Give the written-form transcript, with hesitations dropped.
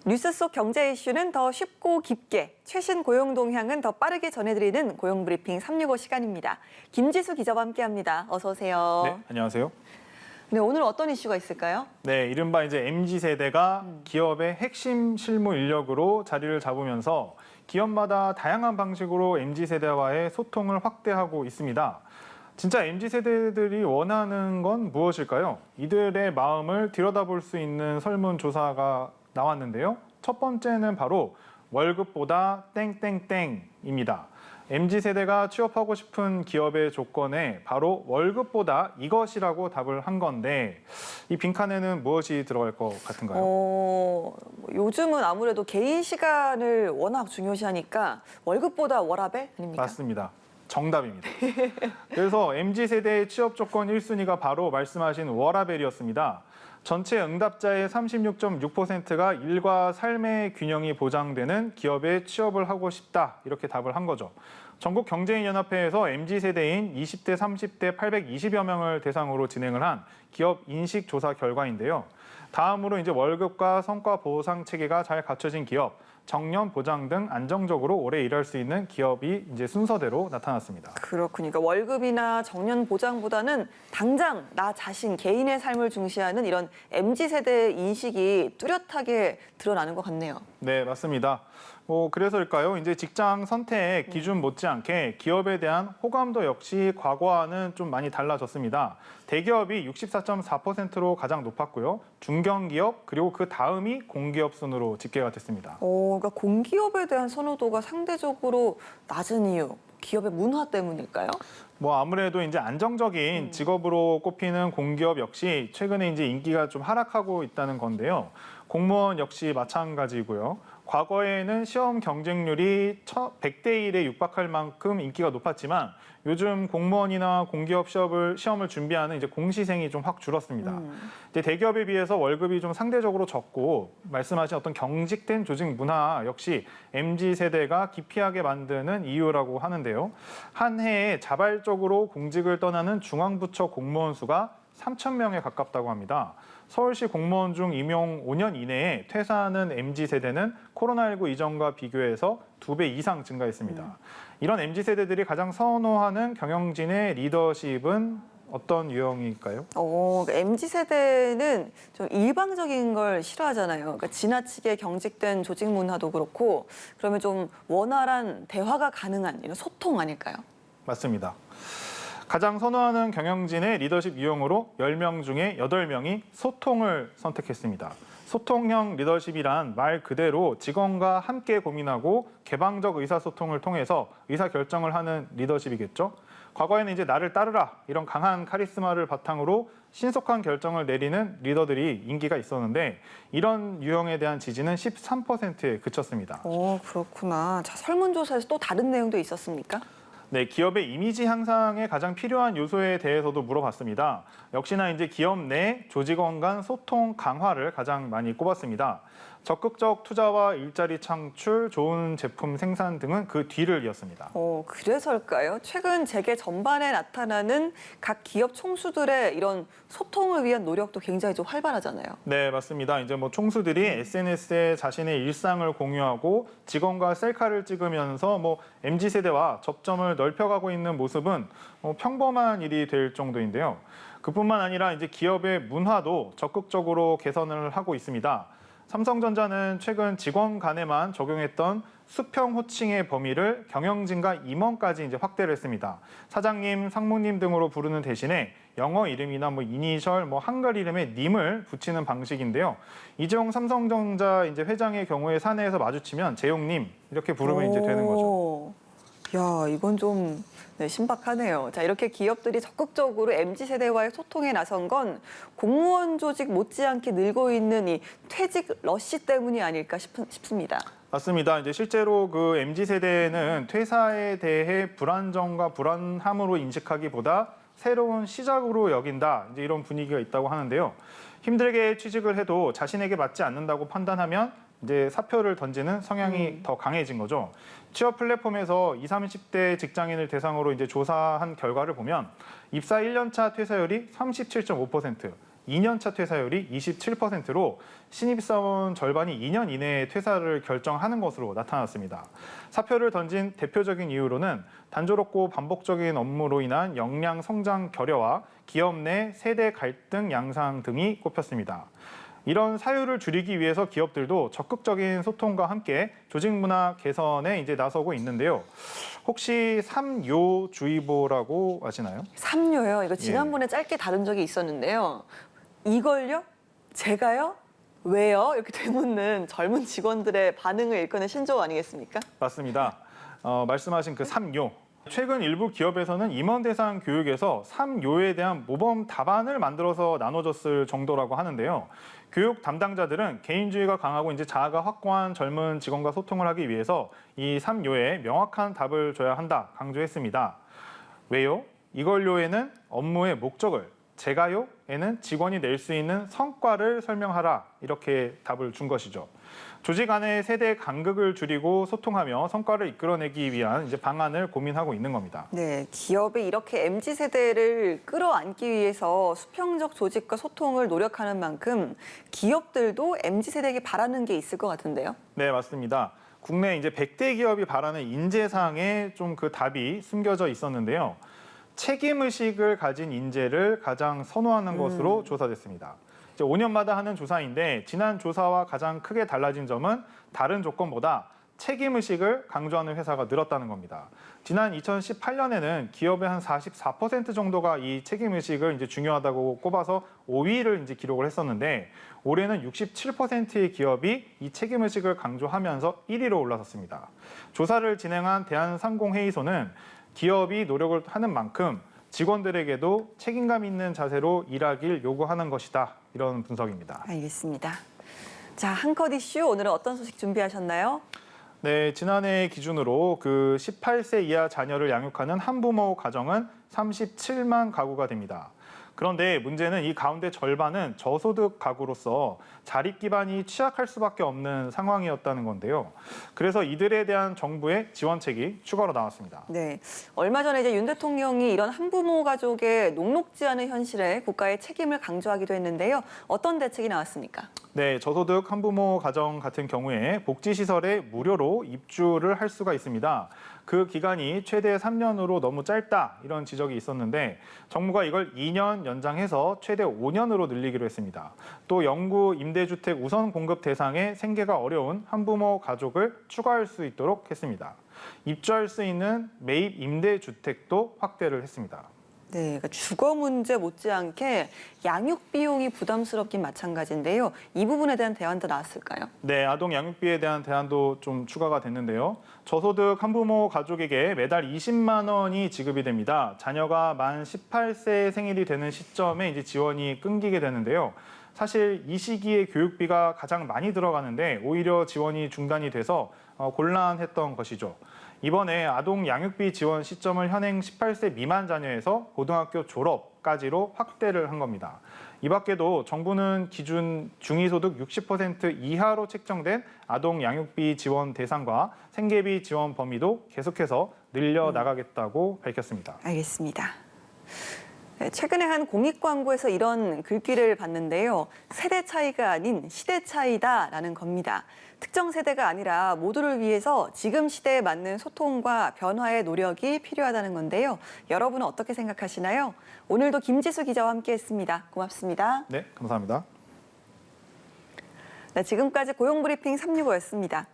뉴스 속 경제 이슈는 더 쉽고 깊게, 최신 고용 동향은 더 빠르게 전해드리는 고용 브리핑 365 시간입니다. 김지수 기자와 함께합니다. 어서 오세요. 네, 안녕하세요. 네, 오늘 어떤 이슈가 있을까요? 네, 이른바 이제 MZ세대가 기업의 핵심 실무 인력으로 자리를 잡으면서 기업마다 다양한 방식으로 MZ세대와의 소통을 확대하고 있습니다. 진짜 MZ세대들이 원하는 건 무엇일까요? 이들의 마음을 들여다볼 수 있는 설문조사가 나왔는데요. 첫 번째는 바로 월급보다 땡땡땡입니다. MZ세대가 취업하고 싶은 기업의 조건에 바로 월급보다 이것이라고 답을 한 건데 이 빈칸에는 무엇이 들어갈 것 같은가요? 요즘은 아무래도 개인 시간을 워낙 중요시하니까 월급보다 워라밸 아닙니까? 맞습니다. 정답입니다. 그래서 MZ세대의 취업 조건 1순위가 바로 말씀하신 워라밸이었습니다. 전체 응답자의 36.6%가 일과 삶의 균형이 보장되는 기업에 취업을 하고 싶다 이렇게 답을 한 거죠. 전국경제인연합회에서 MZ세대인 20대, 30대 820여 명을 대상으로 진행을 한 기업 인식 조사 결과인데요. 다음으로 이제 월급과 성과 보상 체계가 잘 갖춰진 기업, 정년 보장 등 안정적으로 오래 일할 수 있는 기업이 이제 순서대로 나타났습니다. 그렇군요. 그러니까 월급이나 정년 보장보다는 당장 나 자신 개인의 삶을 중시하는 이런 MZ세대의 인식이 뚜렷하게 드러나는 것 같네요. 네, 맞습니다. 그래서일까요? 이제 직장 선택 기준 못지않게 기업에 대한 호감도 역시 과거와는 좀 많이 달라졌습니다. 대기업이 64.4%로 가장 높았고요. 중견기업 그리고 그 다음이 공기업 순으로 집계가 됐습니다. 그러니까 공기업에 대한 선호도가 상대적으로 낮은 이유, 기업의 문화 때문일까요? 아무래도 이제 안정적인 직업으로 꼽히는 공기업 역시 최근에 이제 인기가 좀 하락하고 있다는 건데요. 공무원 역시 마찬가지고요. 과거에는 시험 경쟁률이 100대 1에 육박할 만큼 인기가 높았지만 요즘 공무원이나 공기업 시험을 준비하는 이제 공시생이 좀 확 줄었습니다. 이제 대기업에 비해서 월급이 좀 상대적으로 적고 말씀하신 어떤 경직된 조직 문화 역시 MZ세대가 기피하게 만드는 이유라고 하는데요. 한 해에 자발적으로 공직을 떠나는 중앙부처 공무원 수가 3,000명에 가깝다고 합니다. 서울시 공무원 중 임용 5년 이내에 퇴사하는 MZ세대는 코로나19 이전과 비교해서 2배 이상 증가했습니다. 이런 MZ세대들이 가장 선호하는 경영진의 리더십은 어떤 유형일까요? 그러니까 MZ세대는 좀 일방적인 걸 싫어하잖아요. 그러니까 지나치게 경직된 조직 문화도 그렇고 그러면 좀 원활한 대화가 가능한 이런 소통 아닐까요? 맞습니다. 가장 선호하는 경영진의 리더십 유형으로 10명 중에 8명이 소통을 선택했습니다. 소통형 리더십이란 말 그대로 직원과 함께 고민하고 개방적 의사소통을 통해서 의사결정을 하는 리더십이겠죠. 과거에는 이제 나를 따르라 이런 강한 카리스마를 바탕으로 신속한 결정을 내리는 리더들이 인기가 있었는데 이런 유형에 대한 지지는 13%에 그쳤습니다. 그렇구나. 자, 설문조사에서 또 다른 내용도 있었습니까? 네, 기업의 이미지 향상에 가장 필요한 요소에 대해서도 물어봤습니다. 역시나 이제 기업 내 조직원 간 소통 강화를 가장 많이 꼽았습니다. 적극적 투자와 일자리 창출, 좋은 제품 생산 등은 그 뒤를 이었습니다. 그래서일까요? 최근 재계 전반에 나타나는 각 기업 총수들의 이런 소통을 위한 노력도 굉장히 좀 활발하잖아요. 네, 맞습니다. 이제 총수들이 SNS에 자신의 일상을 공유하고 직원과 셀카를 찍으면서 MZ세대와 접점을 넓혀가고 있는 모습은 평범한 일이 될 정도인데요. 그뿐만 아니라 이제 기업의 문화도 적극적으로 개선을 하고 있습니다. 삼성전자는 최근 직원 간에만 적용했던 수평 호칭의 범위를 경영진과 임원까지 이제 확대를 했습니다. 사장님, 상무님 등으로 부르는 대신에 영어 이름이나 이니셜, 한글 이름에 님을 붙이는 방식인데요. 이재용 삼성전자 이제 회장의 경우에 사내에서 마주치면 재용님 이렇게 부르면 이제 되는 거죠. 야, 이건 좀 신박하네요. 자, 이렇게 기업들이 적극적으로 MZ세대와의 소통에 나선 건 공무원 조직 못지않게 늘고 있는 이 퇴직 러시 때문이 아닐까 싶습니다. 맞습니다. 이제 실제로 그 MZ세대는 퇴사에 대해 불안정과 불안함으로 인식하기보다 새로운 시작으로 여긴다. 이제 이런 분위기가 있다고 하는데요. 힘들게 취직을 해도 자신에게 맞지 않는다고 판단하면 이제 사표를 던지는 성향이 더 강해진 거죠. 취업 플랫폼에서 20, 30대 직장인을 대상으로 이제 조사한 결과를 보면 입사 1년 차 퇴사율이 37.5%, 2년차 퇴사율이 27%로 신입사원 절반이 2년 이내에 퇴사를 결정하는 것으로 나타났습니다. 사표를 던진 대표적인 이유로는 단조롭고 반복적인 업무로 인한 역량 성장 결여와 기업 내 세대 갈등 양상 등이 꼽혔습니다. 이런 사유를 줄이기 위해서 기업들도 적극적인 소통과 함께 조직 문화 개선에 이제 나서고 있는데요. 혹시 3요주의보라고 아시나요? 3요요. 이거 지난번에 짧게 다룬 적이 있었는데요. 이걸요? 제가요? 왜요? 이렇게 되묻는 젊은 직원들의 반응을 일컫는 신조어 아니겠습니까? 맞습니다. 말씀하신 그 3요. 최근 일부 기업에서는 임원 대상 교육에서 3요에 대한 모범 답안을 만들어서 나눠줬을 정도라고 하는데요. 교육 담당자들은 개인주의가 강하고 이제 자아가 확고한 젊은 직원과 소통을 하기 위해서 이 3요에 명확한 답을 줘야 한다 강조했습니다. 왜요? 이걸요에는 업무의 목적을, 제가요에는 직원이 낼 수 있는 성과를 설명하라 이렇게 답을 준 것이죠. 조직 안의 세대 간극을 줄이고 소통하며 성과를 이끌어내기 위한 이제 방안을 고민하고 있는 겁니다. 네, 기업이 이렇게 MZ 세대를 끌어안기 위해서 수평적 조직과 소통을 노력하는 만큼 기업들도 MZ 세대에게 바라는 게 있을 것 같은데요. 네, 맞습니다. 국내 이제 100대 기업이 바라는 인재상에 좀 그 답이 숨겨져 있었는데요. 책임 의식을 가진 인재를 가장 선호하는 것으로 조사됐습니다. 이제 5년마다 하는 조사인데 지난 조사와 가장 크게 달라진 점은 다른 조건보다 책임 의식을 강조하는 회사가 늘었다는 겁니다. 지난 2018년에는 기업의 한 44% 정도가 이 책임 의식을 이제 중요하다고 꼽아서 5위를 이제 기록을 했었는데 올해는 67%의 기업이 이 책임 의식을 강조하면서 1위로 올라섰습니다. 조사를 진행한 대한상공회의소는 기업이 노력을 하는 만큼 직원들에게도 책임감 있는 자세로 일하길 요구하는 것이다. 이런 분석입니다. 알겠습니다. 자, 한컷 이슈 오늘은 어떤 소식 준비하셨나요? 네, 지난해 기준으로 그 18세 이하 자녀를 양육하는 한부모 가정은 37만 가구가 됩니다. 그런데 문제는 이 가운데 절반은 저소득 가구로서 자립 기반이 취약할 수밖에 없는 상황이었다는 건데요. 그래서 이들에 대한 정부의 지원책이 추가로 나왔습니다. 네, 얼마 전에 이제 윤 대통령이 이런 한부모 가족의 녹록지 않은 현실에 국가의 책임을 강조하기도 했는데요. 어떤 대책이 나왔습니까? 네, 저소득 한부모 가정 같은 경우에 복지시설에 무료로 입주를 할 수가 있습니다. 그 기간이 최대 3년으로 너무 짧다 이런 지적이 있었는데 정부가 이걸 2년 연장해서 최대 5년으로 늘리기로 했습니다. 또 영구 임대주택 우선 공급 대상에 생계가 어려운 한부모 가족을 추가할 수 있도록 했습니다. 입주할 수 있는 매입 임대주택도 확대를 했습니다. 네, 그러니까 주거 문제 못지않게 양육 비용이 부담스럽긴 마찬가지인데요. 이 부분에 대한 대안도 나왔을까요? 네, 아동 양육비에 대한 대안도 좀 추가가 됐는데요. 저소득 한부모 가족에게 매달 20만 원이 지급이 됩니다. 자녀가 만 18세 생일이 되는 시점에 이제 지원이 끊기게 되는데요. 사실 이 시기에 교육비가 가장 많이 들어가는데 오히려 지원이 중단이 돼서 곤란했던 것이죠. 이번에 아동 양육비 지원 시점을 현행 18세 미만 자녀에서 고등학교 졸업까지로 확대를 한 겁니다. 이 밖에도 정부는 기준 중위소득 60% 이하로 책정된 아동 양육비 지원 대상과 생계비 지원 범위도 계속해서 늘려나가겠다고 밝혔습니다. 알겠습니다. 네, 최근에 한 공익 광고에서 이런 글귀를 봤는데요. 세대 차이가 아닌 시대 차이다라는 겁니다. 특정 세대가 아니라 모두를 위해서 지금 시대에 맞는 소통과 변화의 노력이 필요하다는 건데요. 여러분은 어떻게 생각하시나요? 오늘도 김지수 기자와 함께했습니다. 고맙습니다. 네, 감사합니다. 네, 지금까지 고용브리핑 365였습니다.